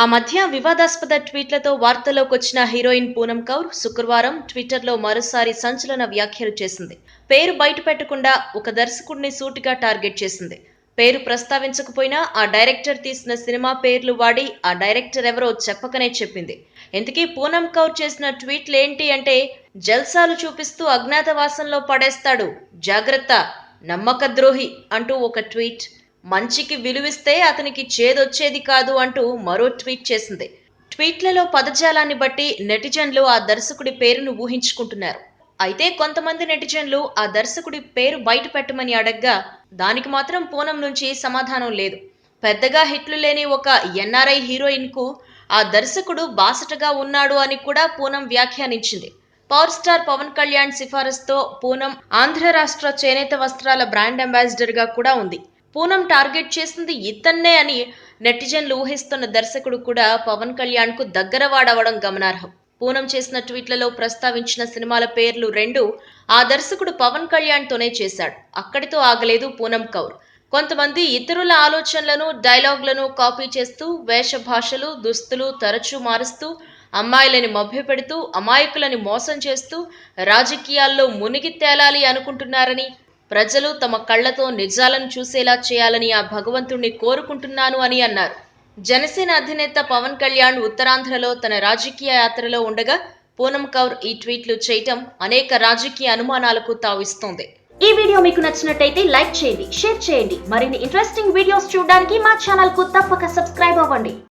ఆ మధ్య వివాదాస్పద ట్వీట్లతో వార్తల్లోకొచ్చిన హీరోయిన్ పూనం కౌర్ శుక్రవారం ట్విట్టర్లో మరోసారి సంచలన వ్యాఖ్యలు చేసింది. పేరు బయట పెట్టకుండా ఒక దర్శకుడిని సూటిగా టార్గెట్ చేసింది. పేరు ప్రస్తావించకపోయినా ఆ డైరెక్టర్ తీసిన సినిమా పేర్లు వాడి ఆ డైరెక్టర్ ఎవరో చెప్పకనే చెప్పింది. ఇంతకీ పూనం కౌర్ చేసిన ట్వీట్లేంటి అంటే, జల్సాలు చూపిస్తూ అజ్ఞాతవాసంలో పడేస్తాడు, జాగ్రత్త, నమ్మక ద్రోహి అంటూ ఒక ట్వీట్, మంచికి విలువిస్తే అతనికి చేదొచ్చేది కాదు అంటూ మరో ట్వీట్ చేసింది. ట్వీట్లలో పదజాలాన్ని బట్టి నెటిజన్లు ఆ దర్శకుడి పేరును ఊహించుకుంటున్నారు. అయితే కొంతమంది నెటిజన్లు ఆ దర్శకుడి పేరు బయట పెట్టమని అడగ్గా దానికి మాత్రం పూనం నుంచి సమాధానం లేదు. పెద్దగా హిట్లు లేని ఒక ఎన్ఆర్ఐ హీరోయిన్ కు ఆ దర్శకుడు బాసటగా ఉన్నాడు అని కూడా పూనం వ్యాఖ్యానించింది. పవర్ స్టార్ పవన్ కళ్యాణ్ సిఫారసుతో పూనం ఆంధ్ర రాష్ట్ర చేనేత వస్త్రాల బ్రాండ్ అంబాసిడర్ గా కూడా ఉంది. పూనం టార్గెట్ చేసింది ఇతన్నే అని నెటిజన్లు ఊహిస్తున్న దర్శకుడు కూడా పవన్ కళ్యాణ్ కు దగ్గరవాడవడం గమనార్హం. పూనం చేసిన ట్వీట్లలో ప్రస్తావించిన సినిమాల పేర్లు రెండు ఆ దర్శకుడు పవన్ కళ్యాణ్ తోనే చేశాడు. అక్కడితో ఆగలేదు పూనం కౌర్. కొంతమంది ఇతరుల ఆలోచనలను, డైలాగులను కాపీ చేస్తూ, వేష భాషలు, దుస్తులు తరచూ మారుస్తూ, అమ్మాయిలని మభ్యపెడుతూ, అమాయకులని మోసం చేస్తూ రాజకీయాల్లో మునిగి తేలాలి అనుకుంటున్నారని, ప్రజలు తమ కళ్లతో నిజాలను చూసేలా చేయాలని ఆ భగవంతుణ్ణి కోరుకుంటున్నాను అని అన్నారు. జనసేన అధినేత పవన్ కళ్యాణ్ ఉత్తరాంధ్రలో తన రాజకీయ యాత్రలో ఉండగా పూనం కౌర్ ఈ ట్వీట్లు చేయటం అనేక రాజకీయ అనుమానాలకు తావిస్తోంది. ఈ వీడియో మీకు నచ్చినట్టయితే లైక్ చేయండి, షేర్ చేయండి. మరిన్ని ఇంట్రెస్టింగ్ వీడియోస్ చూడడానికి మా ఛానల్ కు తప్పక సబ్స్క్రైబ్ అవ్వండి.